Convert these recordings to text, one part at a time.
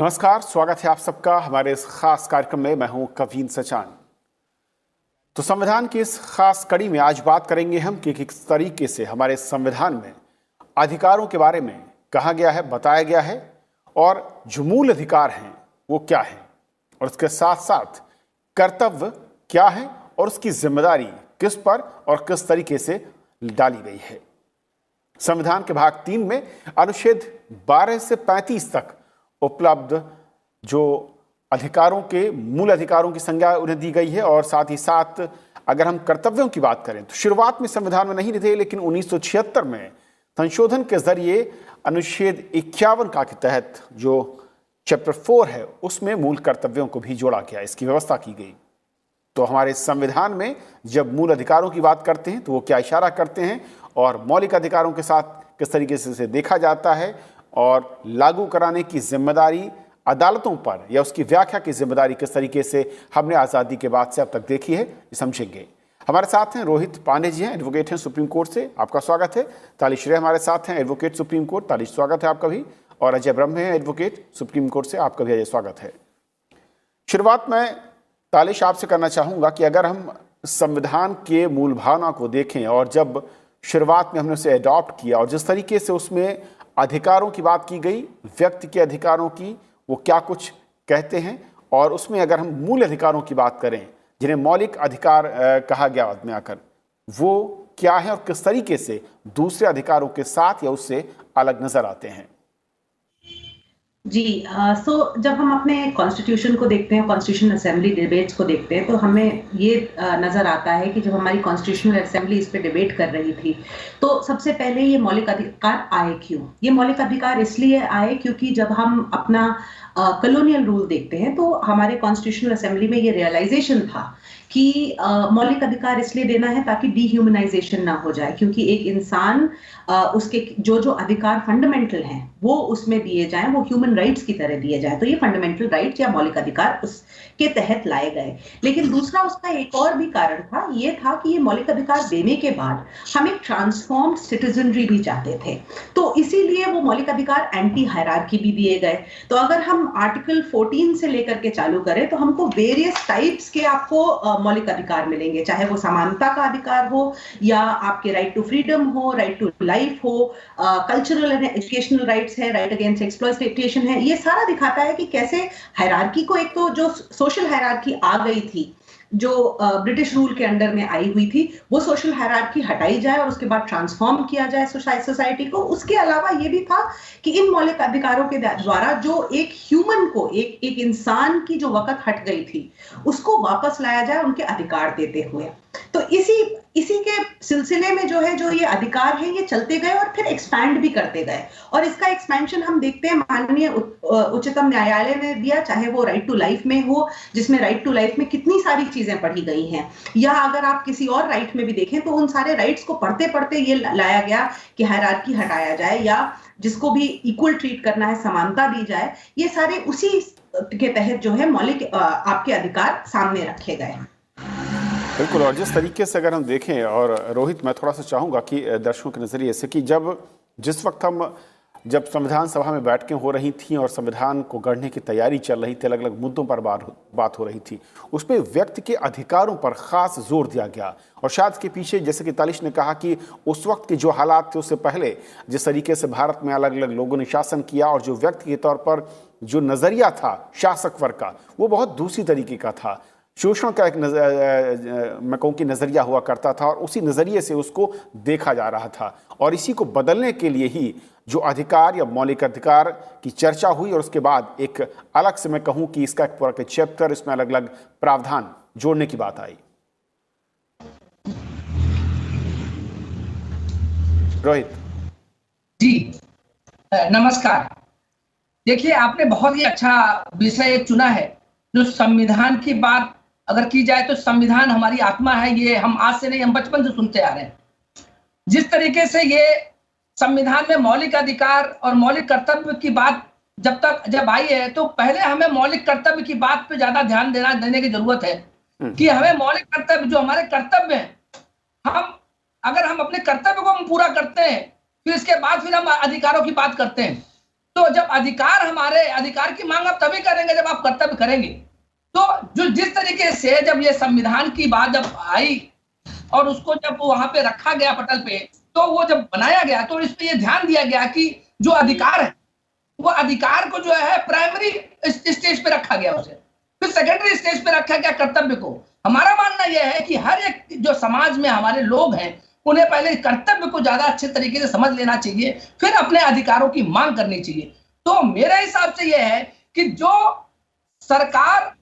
नमस्कार, स्वागत है आप सबका हमारे इस खास कार्यक्रम में। मैं हूं कवीन सचान। तो संविधान की इस खास कड़ी में आज बात करेंगे हम कि किस तरीके से हमारे संविधान में अधिकारों के बारे में कहा गया है, बताया गया है, और जो मूल अधिकार हैं वो क्या है, और उसके साथ साथ कर्तव्य क्या है और उसकी जिम्मेदारी किस पर और किस तरीके से डाली गई है। संविधान के भाग 3 में अनुच्छेद 12 से 35 तक उपलब्ध जो अधिकारों के मूल अधिकारों की संज्ञा उन्हें दी गई है, और साथ ही साथ अगर हम कर्तव्यों की बात करें तो शुरुआत में संविधान में नहीं थे, लेकिन 1976 में संशोधन के जरिए अनुच्छेद 51 का के तहत जो चैप्टर 4 है उसमें मूल कर्तव्यों को भी जोड़ा गया, इसकी व्यवस्था की गई। तो हमारे संविधान में जब मूल अधिकारों की बात करते हैं तो वो क्या इशारा करते हैं, और मौलिक अधिकारों के साथ किस तरीके से इसे देखा जाता है, और लागू कराने की जिम्मेदारी अदालतों पर या उसकी व्याख्या की जिम्मेदारी किस तरीके से हमने आज़ादी के बाद से अब तक देखी है, ये समझेंगे। हमारे साथ हैं रोहित पांडे जी, हैं एडवोकेट हैं सुप्रीम कोर्ट से, आपका स्वागत है। तालिश रे हमारे साथ हैं एडवोकेट सुप्रीम कोर्ट, तालिश स्वागत है आपका भी। और अजय ब्रह्म हैं एडवोकेट सुप्रीम कोर्ट से, आपका भी अजय स्वागत है। शुरुआत में तालिश आपसे करना चाहूँगा कि अगर हम संविधान के मूल भावना को देखें और जब शुरुआत में हमने उसे अडॉप्ट किया और जिस तरीके से उसमें अधिकारों की बात की गई, व्यक्ति के अधिकारों की, वो क्या कुछ कहते हैं, और उसमें अगर हम मूल अधिकारों की बात करें जिन्हें मौलिक अधिकार कहा गया बाद में आकर, वो क्या है और किस तरीके से दूसरे अधिकारों के साथ या उससे अलग नजर आते हैं। जी, सो जब हम अपने कॉन्स्टिट्यूशन को देखते हैं, कॉन्स्टिट्यूशन असेंबली डिबेट्स को देखते हैं, तो हमें ये नज़र आता है कि जब हमारी कॉन्स्टिट्यूशनल असेंबली इस पे डिबेट कर रही थी तो सबसे पहले ये मौलिक अधिकार आए क्यों? ये मौलिक अधिकार इसलिए आए क्योंकि जब हम अपना कॉलोनियल रूल देखते हैं तो हमारे कॉन्स्टिट्यूशनल असेंबली में ये रियलाइजेशन था कि मौलिक अधिकार इसलिए देना है ताकि डीह्यूमनाइजेशन ना हो जाए, क्योंकि एक इंसान उसके जो जो अधिकार फंडामेंटल हैं वो उसमें दिए जाएं, वो ह्यूमन राइट्स की तरह दिए जाएं। तो ये फंडामेंटल राइट्स या मौलिक अधिकार उसके तहत लाए गए। लेकिन दूसरा उसका एक और भी कारण था, ये था कि ये मौलिक अधिकार देने के बाद हम एक ट्रांसफॉर्म्ड सिटीजनरी भी चाहते थे, तो इसीलिए वो मौलिक अधिकार एंटी हायरार्की भी दिए गए। तो अगर हम आर्टिकल 14 से लेकर के चालू करें तो हमको वेरियस टाइप्स के आपको मौलिक अधिकार मिलेंगे, चाहे वो समानता का अधिकार हो या आपके राइट टू फ्रीडम हो, राइट टू लाइफ हो, कल्चरल एंड एजुकेशनल राइट्स है, राइट अगेंस्ट एक्सप्लॉयटेशन है। ये सारा दिखाता है कि कैसे हायरार्की को, एक तो जो सोशल हायरार्की आ गई थी जो ब्रिटिश रूल के अंडर में आई हुई थी, वो सोशल हायरार्की हटाई जाए और उसके बाद ट्रांसफॉर्म किया जाए सोसाइटी को। उसके अलावा ये भी था कि इन मौलिक अधिकारों के द्वारा जो एक ह्यूमन को, एक इंसान की जो वक़्त हट गई थी उसको वापस लाया जाए उनके अधिकार देते हुए। तो इसी के सिलसिले में जो है, जो ये अधिकार है ये चलते गए और फिर एक्सपैंड भी करते गए, और इसका एक्सपेंशन हम देखते हैं माननीय उच्चतम न्यायालय ने दिया, चाहे वो राइट टू लाइफ में हो, जिसमें राइट टू लाइफ में कितनी सारी चीजें पढ़ी गई हैं, या अगर आप किसी और राइट में भी देखें तो उन सारे राइट्स को पढ़ते पढ़ते ये लाया गया कि हायरार्की हटाया जाए या जिसको भी इक्वल ट्रीट करना है, समानता दी जाए। ये सारे उसी के तहत जो है मौलिक आपके अधिकार सामने रखे गए। बिल्कुल, और जिस तरीके से अगर हम देखें, और रोहित मैं थोड़ा सा चाहूँगा कि दर्शकों के नज़रिए से कि जिस वक्त हम जब संविधान सभा में बैठकें हो रही थीं और संविधान को गढ़ने की तैयारी चल रही थी, अलग अलग मुद्दों पर बात हो रही थी, उसमें व्यक्ति के अधिकारों पर ख़ास जोर दिया गया। और शायद के पीछे, जैसे कि तालिश ने कहा, कि उस वक्त के जो हालात थे उससे पहले जिस तरीके से भारत में अलग अलग लोगों ने शासन किया और जो व्यक्ति के तौर पर जो नज़रिया था शासक वर्ग का, वो बहुत दूसरी तरीके का था। शोषण का एक मैं कहूँ कि नज़रिया हुआ करता था, और उसी नज़रिए से उसको देखा जा रहा था। और इसी को बदलने के लिए ही जो अधिकार या मौलिक अधिकार की चर्चा हुई, और उसके बाद एक अलग से मैं कहूँ कि इसका एक पूरा चैप्टर, इसमें अलग अलग प्रावधान जोड़ने की बात आई। रोहित जी, नमस्कार। देखिए, आपने बहुत ही अच्छा विषय चुना है। जो संविधान की बात अगर की जाए तो संविधान हमारी आत्मा है, ये हम आज से नहीं, हम बचपन से सुनते आ रहे हैं। जिस तरीके से ये संविधान में मौलिक अधिकार और मौलिक कर्तव्य की बात जब आई है, तो पहले हमें मौलिक कर्तव्य की बात पे ज्यादा ध्यान देने की जरूरत है कि हमें मौलिक कर्तव्य, जो हमारे कर्तव्य हैं, अगर हम अपने कर्तव्य को हम पूरा करते हैं, फिर इसके बाद फिर हम अधिकारों की बात करते हैं। तो जब अधिकार, हमारे अधिकार की मांग आप तभी करेंगे जब आप कर्तव्य करेंगे। तो जो जिस तरीके से जब ये संविधान की बात जब आई और उसको जब वहां पे रखा गया पटल पे, तो वो जब बनाया गया तो इस पे ये ध्यान दिया गया कि जो अधिकार है वो अधिकार को जो है प्राइमरी स्टेज पे रखा गया उसे, फिर सेकेंडरी स्टेज पे रखा गया कर्तव्य को। हमारा मानना यह है कि हर एक जो समाज में हमारे लोग हैं उन्हें पहले कर्तव्य को ज्यादा अच्छे तरीके से समझ लेना चाहिए, फिर अपने अधिकारों की मांग करनी चाहिए। तो मेरे हिसाब से यह है कि जो सरकार,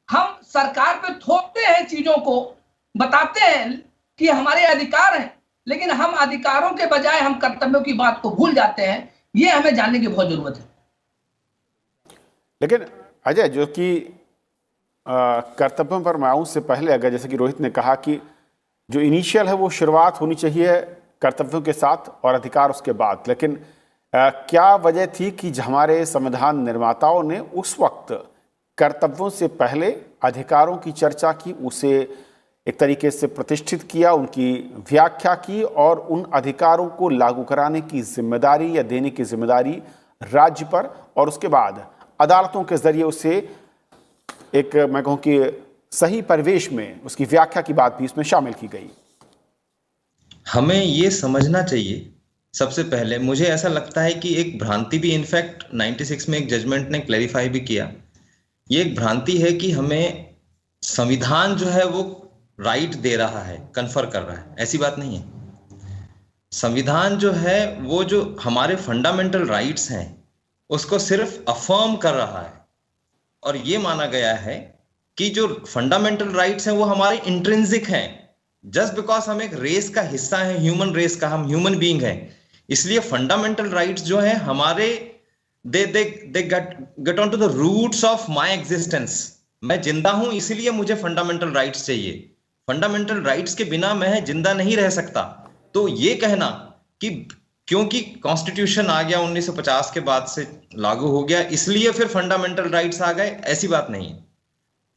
हम सरकार पे थोपते हैं चीजों को, बताते हैं कि हमारे अधिकार हैं, लेकिन हम अधिकारों के बजाय हम कर्तव्यों की बात को भूल जाते हैं। ये हमें जानने की बहुत जरूरत है। लेकिन अजय, जो कि कर्तव्यों पर मैं आऊं से पहले, अगर जैसे कि रोहित ने कहा कि जो इनिशियल है वो शुरुआत होनी चाहिए कर्तव्यों के साथ और अधिकार उसके बाद, लेकिन क्या वजह थी कि हमारे संविधान निर्माताओं ने उस वक्त कर्तव्यों से पहले अधिकारों की चर्चा की, उसे एक तरीके से प्रतिष्ठित किया, उनकी व्याख्या की और उन अधिकारों को लागू कराने की जिम्मेदारी या देने की जिम्मेदारी राज्य पर, और उसके बाद अदालतों के जरिए उसे एक, मैं कहूँ कि सही परिवेश में उसकी व्याख्या की बात भी इसमें शामिल की गई। हमें ये समझना चाहिए, सबसे पहले मुझे ऐसा लगता है कि एक भ्रांति भी, इनफैक्ट 96 में एक जजमेंट ने क्लैरिफाई भी किया, ये एक भ्रांति है कि हमें संविधान जो है वो राइट दे रहा है, कन्फर कर रहा है। ऐसी बात नहीं है। संविधान जो है वो जो हमारे फंडामेंटल राइट्स हैं उसको सिर्फ अफर्म कर रहा है, और ये माना गया है कि जो फंडामेंटल राइट्स हैं वो हमारे इंट्रिंसिक हैं। जस्ट बिकॉज हम एक रेस का हिस्सा हैं, ह्यूमन रेस का, हम ह्यूमन बीइंग हैं, इसलिए फंडामेंटल राइट्स जो हैं हमारे, they get on to the roots of my existence. मैं जिंदा हूं इसलिए मुझे फंडामेंटल राइट्स चाहिए, फंडामेंटल राइट्स के बिना मैं जिंदा नहीं रह सकता। तो ये कहना कि क्योंकि कॉन्स्टिट्यूशन आ गया 1950 के बाद से लागू हो गया इसलिए फिर फंडामेंटल राइट्स आ गए, ऐसी बात नहीं है।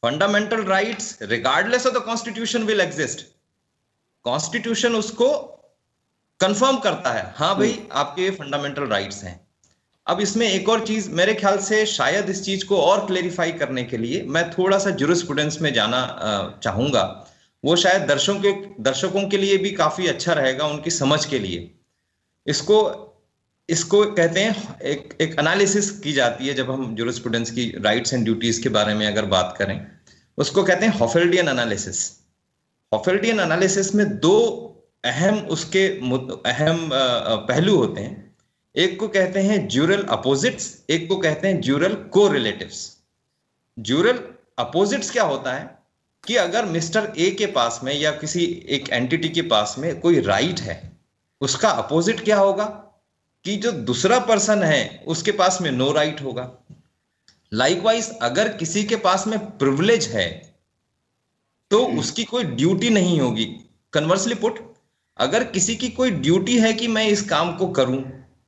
Fundamental rights regardless of the constitution will exist. Constitution उसको कंफर्म करता है, हाँ भाई आपके फंडामेंटल राइट्स हैं। अब इसमें एक और चीज, मेरे ख्याल से शायद इस चीज को और क्लेरिफाई करने के लिए मैं थोड़ा सा जूरिस्प्रूडेंस में जाना चाहूंगा। वो शायद दर्शकों के लिए भी काफी अच्छा रहेगा, उनकी समझ के लिए। इसको कहते हैं, एक एनालिसिस की जाती है जब हम जूरिस्प्रूडेंस की राइट्स एंड ड्यूटीज के बारे में अगर बात करें, उसको कहते हैं हॉफेल्डियन एनालिसिस। हॉफेल्डियन एनालिसिस में दो अहम पहलू होते हैं। एक को कहते हैं ज्यूरल अपोजिट्स, एक को कहते हैं ज्यूरल कोरिलेटिव्स। ज्यूरल अपोजिट्स क्या होता है कि अगर मिस्टर ए के पास में या किसी एक एंटिटी के पास में कोई राइट है, उसका अपोजिट क्या होगा कि जो दूसरा पर्सन है उसके पास में नो राइट होगा। लाइकवाइज अगर किसी के पास में प्रिविलेज है तो उसकी कोई ड्यूटी नहीं होगी। कन्वर्सली पुट, अगर किसी की कोई ड्यूटी है कि मैं इस काम को करूं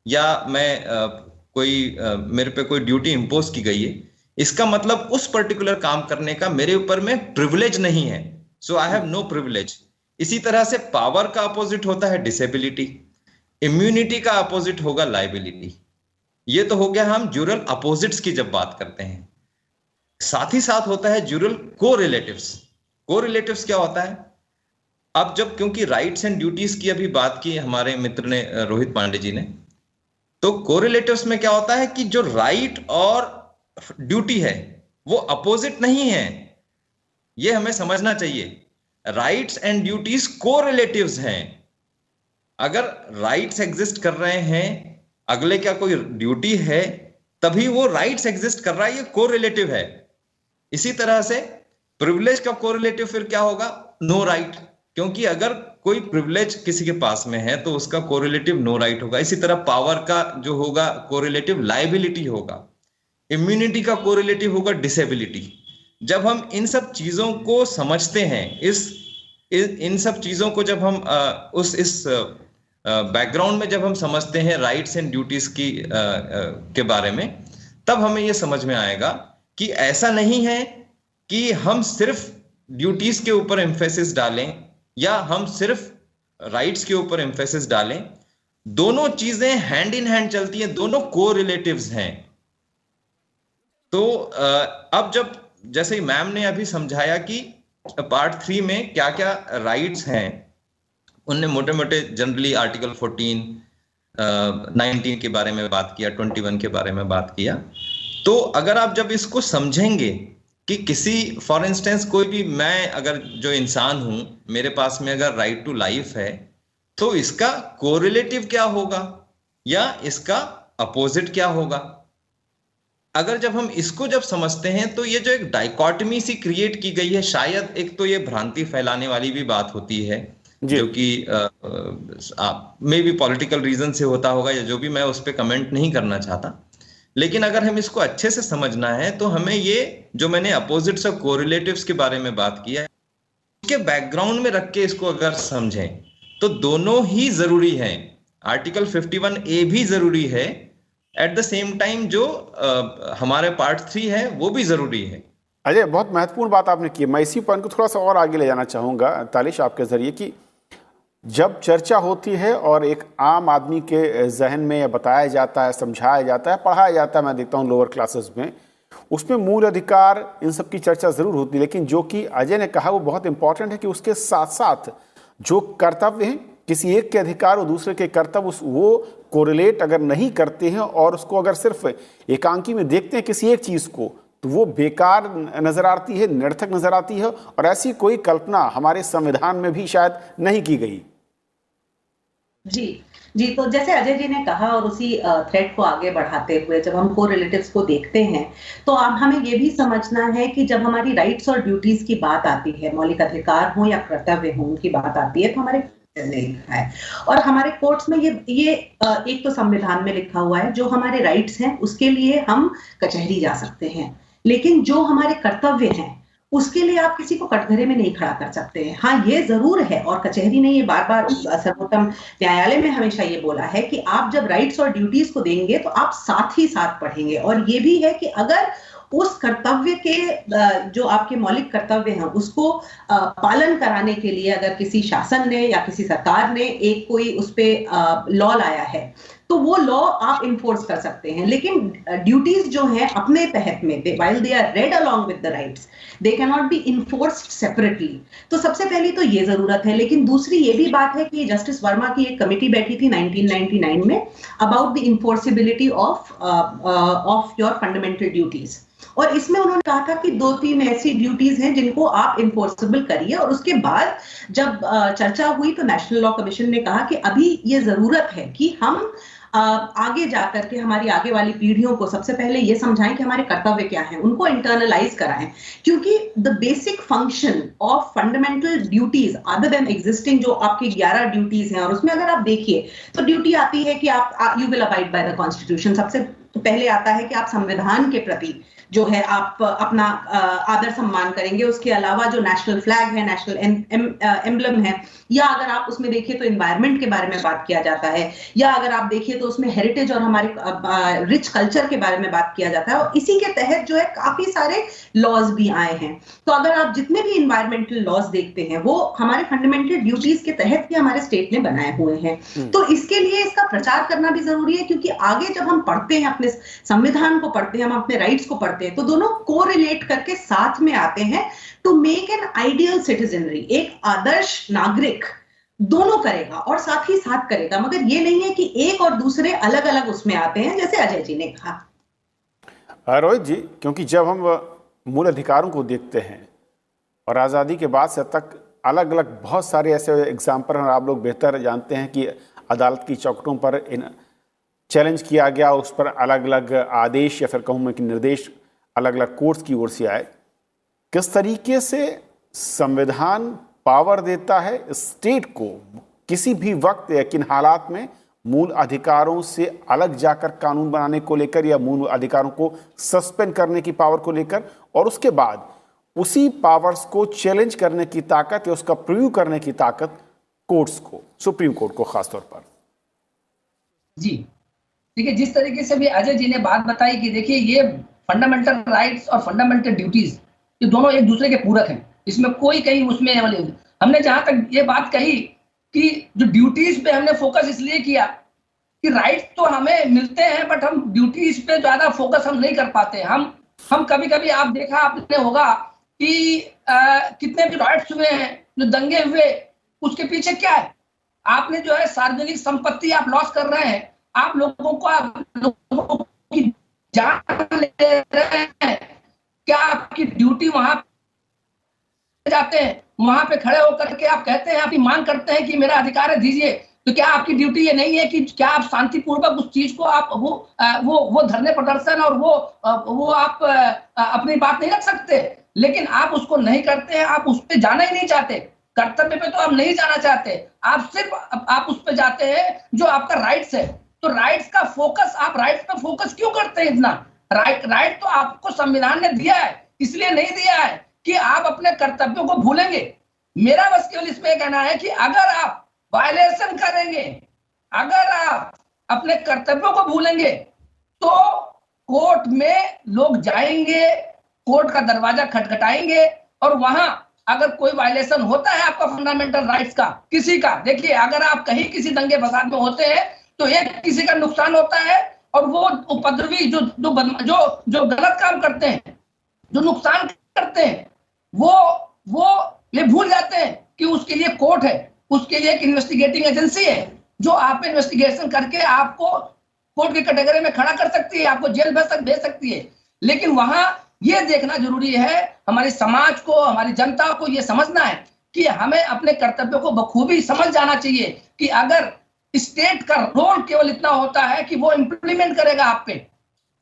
या मेरे पे कोई ड्यूटी इंपोज की गई है, इसका मतलब उस पर्टिकुलर काम करने का मेरे ऊपर में प्रिविलेज नहीं है, सो आई हैव नो प्रिविलेज। इसी तरह से पावर का अपोजिट होता है डिसेबिलिटी, इम्यूनिटी का अपोजिट होगा लाइबिलिटी। ये तो हो गया हम ज्यूरल अपोजिट्स की जब बात करते हैं। साथ ही साथ होता है ज्यूरल कोरिलेटिव्स। कोरिलेटिव्स क्या होता है? अब जब, क्योंकि राइट्स एंड ड्यूटीज की अभी बात की हमारे मित्र ने, रोहित पांडे जी ने, तो कोरिलेटिव्स में क्या होता है कि जो राइट और ड्यूटी है वो अपोजिट नहीं है। ये हमें समझना चाहिए। राइट्स एंड ड्यूटीज कोरिलेटिव्स हैं। अगर राइट्स एग्जिस्ट कर रहे हैं, अगले क्या कोई ड्यूटी है, तभी वो राइट्स एग्जिस्ट कर रहा है, ये कोरिलेटिव है। इसी तरह से प्रिविलेज का कोरिलेटिव फिर क्या होगा? नो राइट, क्योंकि अगर कोई प्रिविलेज किसी के पास में है तो उसका कोरिलेटिव नो राइट होगा। इसी तरह पावर का जो होगा कोरिलेटिव लायबिलिटी होगा। इम्यूनिटी का कोरिलेटिव होगा डिसेबिलिटी। जब हम इन सब चीजों को समझते हैं, इन सब चीजों को जब हम इस बैकग्राउंड में जब हम समझते हैं राइट्स एंड ड्यूटीज के बारे में, तब हमें यह समझ में आएगा कि ऐसा नहीं है कि हम सिर्फ ड्यूटीज के ऊपर एम्फेसिस डालें या हम सिर्फ राइट्स के ऊपर एम्फेसिस डालें। दोनों चीजें हैंड इन हैंड चलती हैं, दोनों को रिलेटिव्स हैं। तो अब जब जैसे मैम ने अभी समझाया कि पार्ट 3 में क्या क्या राइट्स हैं, उनने मोटे मोटे जनरली आर्टिकल 14, 19 के बारे में बात किया, 21 के बारे में बात किया। तो अगर आप जब इसको समझेंगे कि किसी फॉर इंस्टेंस कोई भी, मैं अगर जो इंसान हूं, मेरे पास में अगर राइट टू लाइफ है, तो इसका कोरिलेटिव क्या होगा या इसका अपोजिट क्या होगा। अगर जब हम इसको जब समझते हैं तो ये जो एक डाइकोटमी सी क्रिएट की गई है, शायद एक तो ये भ्रांति फैलाने वाली भी बात होती है, जो कि मे बी पॉलिटिकल रीजन से होता होगा या जो भी, मैं उस पर कमेंट नहीं करना चाहता। लेकिन अगर हम इसको अच्छे से समझना है तो हमें ये जो मैंने अपोजिट्स और कोरिलेटिव्स के बारे में बात किया है, उसके बैकग्राउंड में रख के इसको अगर समझें तो दोनों ही जरूरी हैं। आर्टिकल 51A भी जरूरी है, एट द सेम टाइम जो हमारे पार्ट 3 है वो भी जरूरी है। अजय, बहुत महत्वपूर्ण बात आपने की। मैं इसी पॉइंट को थोड़ा सा और आगे ले जाना चाहूँगा तालिश आपके ज़रिए, कि जब चर्चा होती है और एक आम आदमी के जहन में बताया जाता है, समझाया जाता है, पढ़ाया जाता है, मैं देखता हूँ लोअर क्लासेस में, उसमें मूल अधिकार इन सब की चर्चा ज़रूर होती है। लेकिन जो कि अजय ने कहा वो बहुत इंपॉर्टेंट है कि उसके साथ साथ जो कर्तव्य हैं, किसी एक के अधिकार और दूसरे के कर्तव्य, वो कोरिलेट अगर नहीं करते हैं और उसको अगर सिर्फ एकांकी में देखते हैं किसी एक चीज़ को, तो वो बेकार नज़र आती है, निरर्थक नज़र आती है। और ऐसी कोई कल्पना हमारे संविधान में भी शायद नहीं की गई। जी, तो जैसे अजय जी ने कहा और उसी थ्रेड को आगे बढ़ाते हुए जब हम कोरिलेटिव्स को देखते हैं तो अब हमें ये भी समझना है कि जब हमारी राइट्स और ड्यूटीज की बात आती है, मौलिक अधिकार हो या कर्तव्य हो, उनकी बात आती है, तो हमारे लिखा है और हमारे कोर्ट्स में ये एक तो संविधान में लिखा हुआ है, जो हमारे राइट्स हैं उसके लिए हम कचहरी जा सकते हैं, लेकिन जो हमारे कर्तव्य हैं उसके लिए आप किसी को कटघरे में नहीं खड़ा कर सकते हैं। हाँ, ये जरूर है और कचहरी ने ये बार बार सर्वोत्तम न्यायालय में हमेशा ये बोला है कि आप जब राइट्स और ड्यूटीज को देंगे तो आप साथ ही साथ पढ़ेंगे। और ये भी है कि अगर उस कर्तव्य के जो आपके मौलिक कर्तव्य हैं उसको पालन कराने के लिए अगर किसी शासन ने या किसी सरकार ने एक कोई उस पे लॉ लाया है तो वो लॉ आप इन्फोर्स कर सकते हैं। लेकिन ड्यूटीज जो हैं अपने तहत में, while they are read along with the rights, they cannot be enforced separately। तो सबसे पहली तो ये जरूरत है। लेकिन दूसरी ये भी बात है कि जस्टिस वर्मा की एक कमेटी बैठी थी 1999 में about the enforceability of your fundamental duties, और इसमें उन्होंने कहा था कि 2-3 ऐसी ड्यूटीज हैं जिनको आप इन्फोर्सेबल करिए। और उसके बाद जब चर्चा हुई तो नेशनल लॉ कमीशन ने कहा कि अभी ये जरूरत है कि हम आगे जाकर के हमारी आगे वाली पीढ़ियों को सबसे पहले ये समझाएं कि हमारे कर्तव्य क्या हैं, उनको इंटरनलाइज कराएं, क्योंकि the basic function of fundamental duties other than existing जो आपकी 11 ड्यूटीज हैं, और उसमें अगर आप देखिए तो ड्यूटी आती है कि आप you will abide by the constitution. सबसे पहले आता है कि आप संविधान के प्रति जो है आप अपना आदर सम्मान करेंगे। उसके अलावा जो नेशनल फ्लैग है, नेशनल एम्ब्लम है, या अगर आप उसमें देखिए तो एनवायरनमेंट के बारे में बात किया जाता है, या अगर आप देखिए तो उसमें हेरिटेज और हमारे रिच कल्चर के बारे में बात किया जाता है। और इसी के तहत जो है काफी सारे लॉज भी आए हैं। तो अगर आप जितने भी एनवायरमेंटल लॉज देखते हैं वो हमारे फंडामेंटल ड्यूटीज के तहत ही हमारे स्टेट ने बनाए हुए हैं। तो इसके लिए इसका प्रचार करना भी जरूरी है, क्योंकि आगे जब हम पढ़ते हैं, अपने संविधान को पढ़ते हैं, हम अपने राइट्स को पढ़ते हैं, तो दोनों कोरिलेट करके साथ में आते हैं to make an ideal citizenry. एक आदर्श नागरिक दोनों करेगा और साथ ही साथ करेगा, मगर ये नहीं है कि एक और दूसरे अलग अलग उसमें आते हैं, जैसे अजय जी ने कहा। रोहित जी, क्योंकि जब हम मूल अधिकारों को देखते हैं और आज़ादी के बाद से तक अलग अलग बहुत सारे ऐसे एग्जाम्पल हैं, आप लोग बेहतर जानते हैं कि अदालत की चौखटों पर चैलेंज किया गया, उस पर अलग अलग आदेश या फिर कहूँ मैं कि निर्देश अलग अलग कोर्ट्स की ओर से आए। किस तरीके से संविधान पावर देता है स्टेट को किसी भी वक्त या किन हालात में मूल अधिकारों से अलग जाकर कानून बनाने को लेकर या मूल अधिकारों को सस्पेंड करने की पावर को लेकर, और उसके बाद उसी पावर्स को चैलेंज करने की ताकत या उसका प्रयोग करने की ताकत कोर्ट्स को, सुप्रीम कोर्ट को खासतौर पर। जी देखिए, जिस तरीके से भी अजय जी ने बात बताई कि देखिए ये फंडामेंटल राइट्स और फंडामेंटल ड्यूटीज ये दोनों एक दूसरे के पूरक हैं, इसमें कोई कहीं उसमें हमने जहां तक ये बात कही कि जो ड्यूटीज पे हमने फोकस इसलिए किया कि राइट्स तो हमें मिलते हैं, बट हम ड्यूटीज पे ज्यादा फोकस हम नहीं कर पाते। हम कभी कभी आप देखा आपने होगा कि कितने भी राइट्स हुए हैं, जो दंगे हुए, उसके पीछे क्या है? आपने जो है सार्वजनिक संपत्ति आप लॉस कर रहे हैं, आप लोगों की जान ले रहे हैं। क्या आपकी ड्यूटी वहां जाते हैं, वहां पे खड़े होकर के आप कहते हैं, आपकी मांग करते हैं कि मेरा अधिकार है दीजिए, तो क्या आपकी ड्यूटी ये नहीं है कि क्या आप शांतिपूर्वक उस चीज को आप वो धरने प्रदर्शन और वो आप अपनी बात नहीं रख सकते? लेकिन आप उसको नहीं करते हैं, आप उस पर जाना ही नहीं चाहते। कर्तव्य पे तो आप नहीं जाना चाहते, आप सिर्फ आप उस पे जाते हैं जो आपका राइट्स है। तो राइट्स का फोकस, आप राइट्स पे फोकस क्यों करते हैं इतना? राइट तो आपको संविधान ने दिया है, इसलिए नहीं दिया है कि आप अपने कर्तव्यों को भूलेंगे। मेरा बस केवल इसमें कहना है कि अगर आप वायलेशन करेंगे, अगर आप अपने कर्तव्यों को भूलेंगे, तो कोर्ट में लोग जाएंगे, कोर्ट का दरवाजा खटखटाएंगे, और वहां अगर कोई वायलेशन होता है आपका फंडामेंटल राइट्स का, किसी का, देखिए अगर आप कहीं किसी दंगे फसाद में होते हैं तो एक किसी का नुकसान होता है, और वो उपद्रवी जो गलत काम करते हैं, जो नुकसान करते हैं, वो ये भूल जाते हैं कि उसके लिए कोर्ट है, उसके लिए एक इन्वेस्टिगेटिंग एजेंसी है जो आप पे इन्वेस्टिगेशन करके आपको कोर्ट की कैटेगरी में खड़ा कर सकती है, आपको जेल भेज सकती है। लेकिन वहां ये देखना जरूरी है, हमारे समाज को, हमारी जनता को ये समझना है कि हमें अपने कर्तव्यों को बखूबी समझ जाना चाहिए कि अगर स्टेट का रोल केवल इतना होता है कि वो इंप्लीमेंट करेगा आप पे,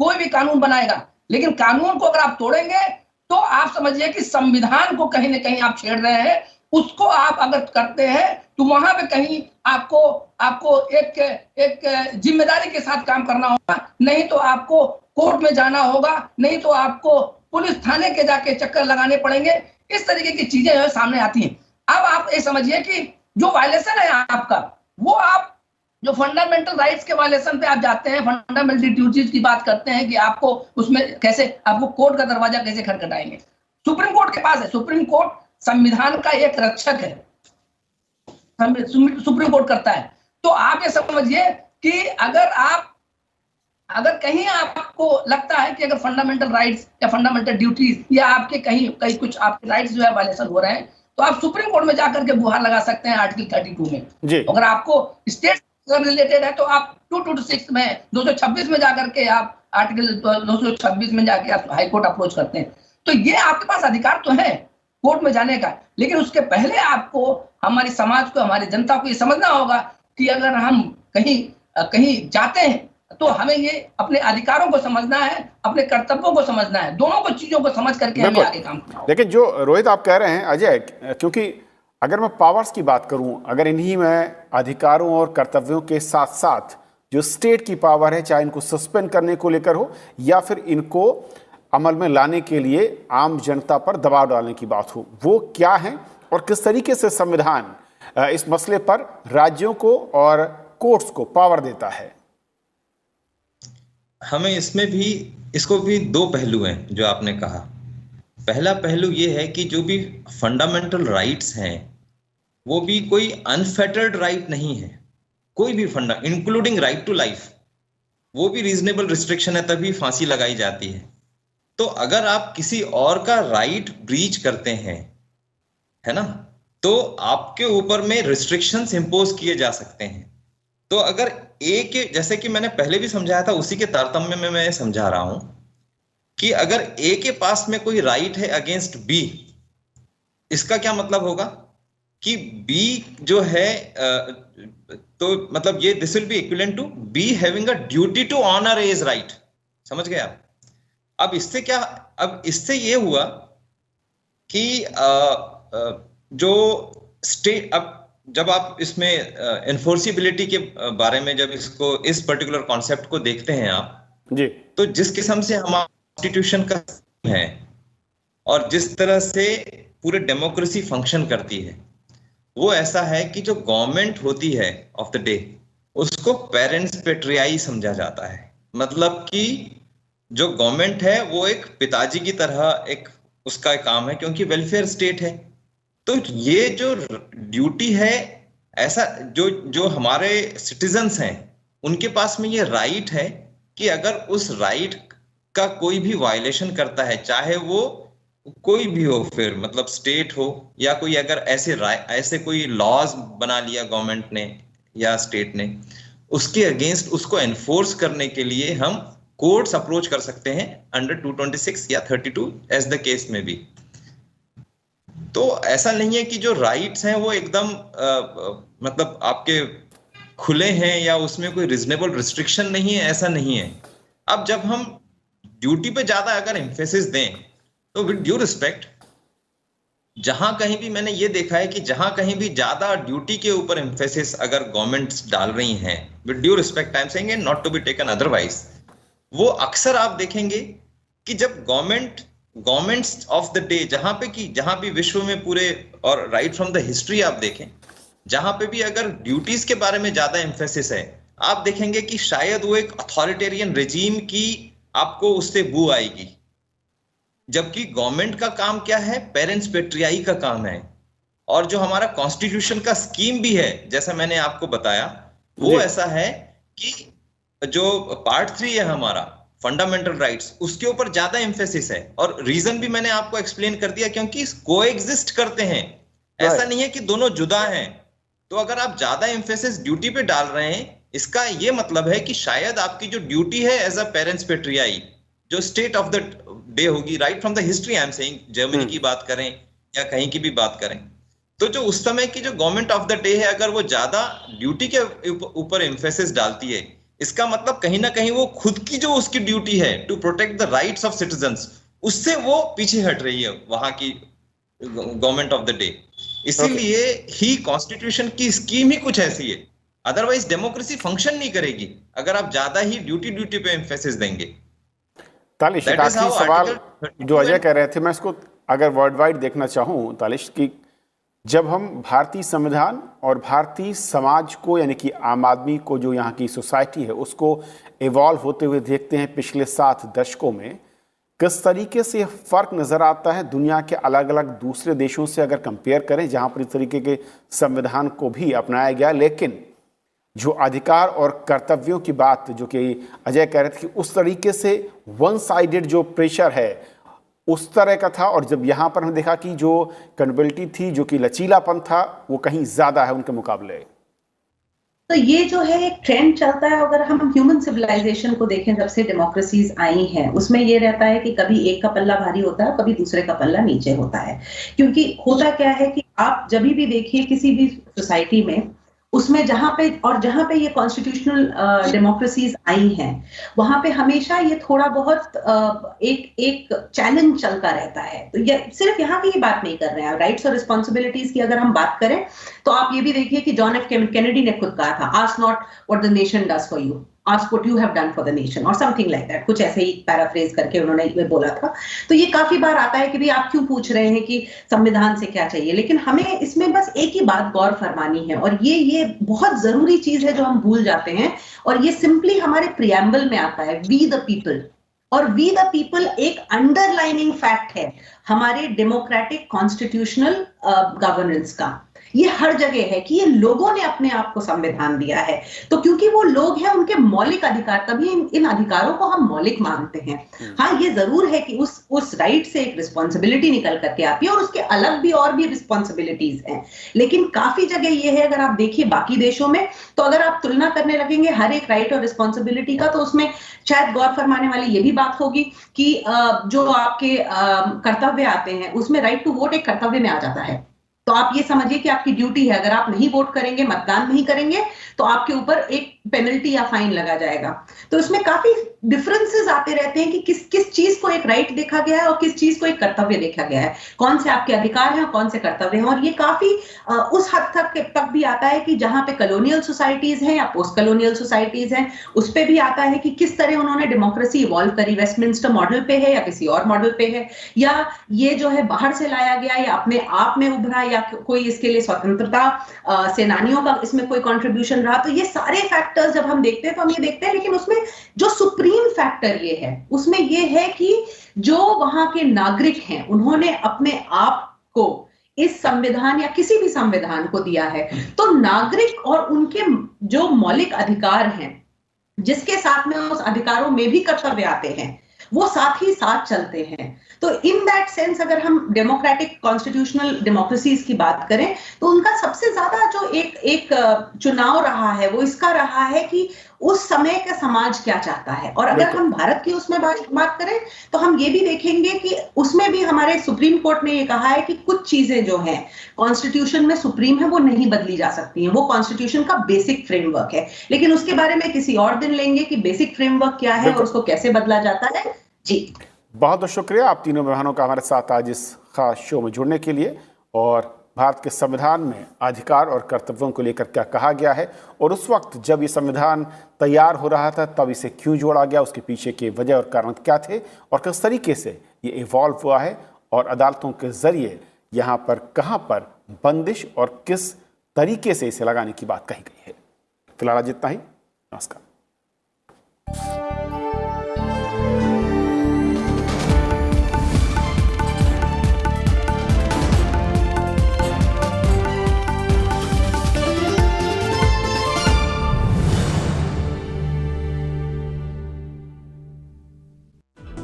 कोई भी कानून बनाएगा, लेकिन कानून को अगर आप तोड़ेंगे तो आप समझिए कि संविधान को कहीं ना कहीं आप छेड़ रहे हैं। उसको आप अगर करते हैं तो वहां पे कहीं आपको एक जिम्मेदारी के साथ काम करना होगा, नहीं तो आपको कोर्ट में जाना होगा, नहीं तो आपको पुलिस थाने के जाके चक्कर लगाने पड़ेंगे। इस तरीके की चीजें सामने आती हैं। अब आप ये समझिए कि जो वायलेशन है आपका, वो आप जो फंडामेंटल राइट्स के वायलेशन पे आप जाते हैं, फंडामेंटल ड्यूटीज की बात करते हैं कि आपको उसमें कैसे, आपको कोर्ट का दरवाजा कैसे खटखटाएंगे। सुप्रीम कोर्ट के पास है, सुप्रीम कोर्ट संविधान का एक रक्षक है, सुप्रीम कोर्ट करता है। तो आप ये समझिए कि अगर कहीं आपको लगता है कि अगर फंडामेंटल राइट्स या फंडामेंटल ड्यूटीज या आपके कहीं कुछ आपके राइट्स जो है वायलेशन हो रहे हैं, तो आप सुप्रीम कोर्ट में जाकर के गुहार लगा सकते हैं आर्टिकल 32 में। अगर आपको स्टेट रिलेटेड है तो आप 226 में 226 में जाकर के आप आर्टिकल 226 में जाके आप हाई कोर्ट अप्रोच करते हैं। तो ये आपके पास अधिकार तो है कोर्ट में जाने का, लेकिन उसके पहले आपको हमारी समाज को, हमारी जनता को ये समझना होगा कि अगर हम कहीं जाते हैं तो हमें ये अपने अधिकारों को समझना है, अपने कर्तव्यों को समझना है, दोनों को चीजों को समझ करके हमें आगे काम करना है। लेकिन जो रोहित आप कह रहे हैं अजय, क्योंकि अगर मैं पावर्स की बात करूं, अगर इन्हीं में अधिकारों और कर्तव्यों के साथ साथ जो स्टेट की पावर है, चाहे इनको सस्पेंड करने को लेकर हो या फिर इनको अमल में लाने के लिए आम जनता पर दबाव डालने की बात हो, वो क्या है और किस तरीके से संविधान इस मसले पर राज्यों को और कोर्ट्स को पावर देता है? हमें इसको भी दो पहलू हैं जो आपने कहा। पहला पहलू ये है कि जो भी फंडामेंटल राइट्स हैं वो भी कोई अनफेटर्ड राइट नहीं है, कोई भी इंक्लूडिंग राइट टू लाइफ, वो भी रीजनेबल रिस्ट्रिक्शन है, तभी फांसी लगाई जाती है। तो अगर आप किसी और का राइट ब्रीच करते हैं, है ना, तो आपके ऊपर में रिस्ट्रिक्शंस इंपोज किए जा सकते हैं। तो अगर ए के, जैसे कि मैंने पहले भी समझाया था, उसी के तारतम्य में मैं समझा रहा हूं कि अगर ए के पास में कोई राइट है अगेंस्ट बी, इसका क्या मतलब होगा कि बी जो है तो मतलब ये this will be equivalent to be having a duty to honour as right. समझ गए आप? अब इससे ये हुआ कि जो स्टेट, अब जब आप इसमें एनफोर्सिबिलिटी के बारे में जब इस पर्टिकुलर कॉन्सेप्ट को देखते हैं आप जी, तो जिस किस्म से हमारा कॉन्स्टिट्यूशन का है और जिस तरह से पूरे डेमोक्रेसी फंक्शन करती है, वो ऐसा है कि जो गवर्नमेंट होती है ऑफ द डे, उसको पेरेंट्स पेट्रियाई समझा जाता है। मतलब कि जो गवर्नमेंट है वो एक पिताजी की तरह एक उसका काम है, क्योंकि वेलफेयर स्टेट है। तो ये जो ड्यूटी है, ऐसा जो हमारे सिटीजन्स हैं उनके पास में ये राइट है कि अगर उस राइट का कोई भी वायलेशन करता है, चाहे वो कोई भी हो, फिर मतलब स्टेट हो या कोई, अगर ऐसे कोई लॉज बना लिया गवर्नमेंट ने या स्टेट ने, उसके अगेंस्ट उसको एनफोर्स करने के लिए हम कोर्ट्स अप्रोच कर सकते हैं अंडर 226 या 32 एज द केस में भी। तो ऐसा नहीं है कि जो राइट्स हैं वो एकदम मतलब आपके खुले हैं या उसमें कोई रीजनेबल रिस्ट्रिक्शन नहीं है, ऐसा नहीं है। अब जब हम ड्यूटी पे ज्यादा अगर एम्फेसिस दें तो विद ड्यू रिस्पेक्ट, जहां कहीं भी मैंने ये देखा है कि जहां कहीं भी ज्यादा ड्यूटी के ऊपर एम्फेसिस अगर गवर्नमेंट्स डाल रही हैं, with due respect I am saying not to be taken otherwise, वो अक्सर आप देखेंगे कि जब गवर्नमेंट्स ऑफ द डे, जहां भी विश्व में पूरे, और राइट फ्रॉम द हिस्ट्री आप देखें, जहां पे भी अगर ड्यूटीज के बारे में ज्यादा एम्फेसिस है, आप देखेंगे कि शायद वो एक अथॉरिटेरियन रेजीम की आपको उससे बू आएगी। जबकि गवर्नमेंट का काम क्या है? पेरेंट्स पेट्रियाई का काम है। और जो हमारा कॉन्स्टिट्यूशन का स्कीम भी है, जैसा मैंने आपको बताया, वो ऐसा है कि जो पार्ट 3 है हमारा फंडामेंटल राइट्स, उसके ऊपर ज्यादा एम्फेसिस है। और रीजन भी मैंने आपको एक्सप्लेन कर दिया, क्योंकि कोएग्जिस्ट करते हैं, ऐसा नहीं है कि दोनों जुदा हैं। तो अगर आप ज्यादा एम्फेसिस ड्यूटी पे डाल रहे हैं, इसका ये मतलब है कि शायद आपकी जो ड्यूटी है एज अ पेरेंट्स पेट्रियाई, जो स्टेट ऑफ द डे होगी, right from the history I am saying, Germany की बात करें या कहीं की भी बात करें, तो जो उस समय की जो गवर्नमेंट ऑफ द डे है, अगर वो ज्यादा ड्यूटी के ऊपर एम्फेसिस डालती है, इसका मतलब कहीं ना कहीं वो खुद की जो उसकी ड्यूटी है to protect the rights of citizens, उससे वो पीछे हट रही है वहां की गवर्नमेंट ऑफ द डे। इसीलिए ही कॉन्स्टिट्यूशन की स्कीम ही कुछ ऐसी है, अदरवाइज डेमोक्रेसी फंक्शन नहीं करेगी अगर आप ज्यादा ही ड्यूटी पे एम्फेसिस देंगे। तालिश, एक आखिरी सवाल जो अजय कह रहे थे, मैं इसको अगर वर्ल्ड वाइड देखना चाहूँ तालिश, कि जब हम भारतीय संविधान और भारतीय समाज को, यानी कि आम आदमी को, जो यहाँ की सोसाइटी है, उसको इवॉल्व होते हुए देखते हैं पिछले 7 दशकों में, किस तरीके से फ़र्क नज़र आता है दुनिया के अलग अलग दूसरे देशों से अगर कंपेयर करें, जहाँ पर इस तरीके के संविधान को भी अपनाया गया, लेकिन जो अधिकार और कर्तव्यों की बात जो कि अजय कह रहे थे कि उस तरीके से वन साइडेड जो प्रेशर है उस तरह का था, और जब यहाँ पर हमने देखा कि जो कंपेटिबिलिटी थी, जो कि लचीलापन था, वो कहीं ज़्यादा है उनके मुकाबले। तो ये जो है एक ट्रेंड चलता है। अगर हम ह्यूमन सिविलाइजेशन को देखें, जब से डेमोक्रेसीज आई हैं, उसमें ये रहता है कि कभी एक का पल्ला भारी होता है, कभी दूसरे का पल्ला नीचे होता है। क्योंकि होता क्या है कि आप जब भी देखिए किसी भी सोसाइटी में, उसमें जहां पे ये कॉन्स्टिट्यूशनल डेमोक्रेसीज आई हैं, वहां पे हमेशा ये थोड़ा बहुत एक चैलेंज चलता रहता है। तो ये सिर्फ यहाँ की ही बात नहीं कर रहे हैं, राइट्स और रिस्पॉन्सिबिलिटीज की अगर हम बात करें तो आप ये भी देखिए कि जॉन एफ कैनेडी ने खुद कहा था, ask not what the nation does for you, ask what you have done for the nation or something like that, कुछ ऐसे ही पैराफ्रेज करके उन्होंने ये बोला था। तो ये काफी बार आता है कि भाई आप क्यों पूछ रहे हैं कि संविधान से क्या चाहिए, लेकिन हमें इसमें बस एक ही बात गौर फरमानी है, और ये बहुत जरूरी चीज है जो हम भूल जाते हैं, और ये सिंपली हमारे प्रियम्बल में आता है, वी द पीपल। और वी द पीपल एक अंडरलाइनिंग फैक्ट है हमारे डेमोक्रेटिक कॉन्स्टिट्यूशनल गवर्नेंस का। ये हर जगह है कि ये लोगों ने अपने आप को संविधान दिया है, तो क्योंकि वो लोग हैं, उनके मौलिक अधिकार, तभी इन अधिकारों को हम मौलिक मानते हैं। हाँ, ये जरूर है कि उस राइट से एक रिस्पॉन्सिबिलिटी निकल करके आती है, और उसके अलग भी और भी रिस्पॉन्सिबिलिटीज हैं। लेकिन काफी जगह ये है, अगर आप देखिए बाकी देशों में, तो अगर आप तुलना करने लगेंगे हर एक राइट और रिस्पॉन्सिबिलिटी का, तो उसमें शायद गौर फरमाने वाली ये भी बात होगी कि जो आपके कर्तव्य आते हैं, उसमें राइट टू वोट एक कर्तव्य में आ जाता है। तो आप ये समझिए कि आपकी ड्यूटी है, अगर आप नहीं वोट करेंगे, मतदान नहीं करेंगे, तो आपके ऊपर एक पेनल्टी या फाइन लगा जाएगा। तो इसमें काफी डिफरेंसेस आते रहते हैं कि किस चीज को एक राइट देखा गया है और किस चीज को एक कर्तव्य देखा गया है, कौन से आपके अधिकार हैं और कौन से कर्तव्य हैं। और ये काफी उस हद तक भी आता है कि जहां पे कॉलोनियल सोसाइटीज हैं या पोस्ट कॉलोनियल सोसाइटीज हैं, उस पे भी आता है कि किस तरह उन्होंने डेमोक्रेसी इवॉल्व करी, वेस्टमिंस्टर मॉडल पे है या किसी और मॉडल पे है, या ये जो है बाहर से लाया गया या अपने आप में उभरा, या कोई इसके लिए स्वतंत्रता सेनानियों का इसमें कोई कंट्रीब्यूशन रहा। तो ये सारे फैक्टर्स जब हम देखते हैं तो हम ये देखते हैं, लेकिन उसमें जो सुप्रीम फैक्टर ये है, उसमें ये है कि जो वहां के नागरिक हैं, उन्होंने अपने आप को इस संविधान या किसी भी संविधान को दिया है। तो नागरिक और उनके जो मौलिक अधिकार हैं, जिसके साथ में उस अधिकारों में भी कर्तव्य आते हैं, वो साथ ही साथ चलते हैं। तो इन दैट सेंस अगर हम डेमोक्रेटिक कॉन्स्टिट्यूशनल डेमोक्रेसीज की बात करें तो उनका सबसे ज्यादा जो एक चुनाव रहा है वो इसका रहा है कि उस समय का समाज क्या चाहता है। और अगर हम भारत की उसमें बात करें तो हम ये भी देखेंगे कि उसमें भी हमारे सुप्रीम कोर्ट ने ये कहा है कि कुछ चीजें जो हैं कॉन्स्टिट्यूशन में सुप्रीम है वो नहीं बदली जा सकती हैं, वो कॉन्स्टिट्यूशन का बेसिक फ्रेमवर्क है। लेकिन उसके बारे में किसी और दिन लेंगे कि बेसिक फ्रेमवर्क क्या है और उसको कैसे बदला जाता है। जी बहुत बहुत शुक्रिया आप तीनों बहनों का हमारे साथ आज इस खास शो में जुड़ने के लिए, और भारत के संविधान में अधिकार और कर्तव्यों को लेकर क्या कहा गया है और उस वक्त जब ये संविधान तैयार हो रहा था तब इसे क्यों जोड़ा गया, उसके पीछे के वजह और कारण क्या थे और किस तरीके से ये इवॉल्व हुआ है और अदालतों के जरिए यहाँ पर कहाँ पर बंदिश और किस तरीके से इसे लगाने की बात कही गई है। फिलहाल आज इतना ही। नमस्कार।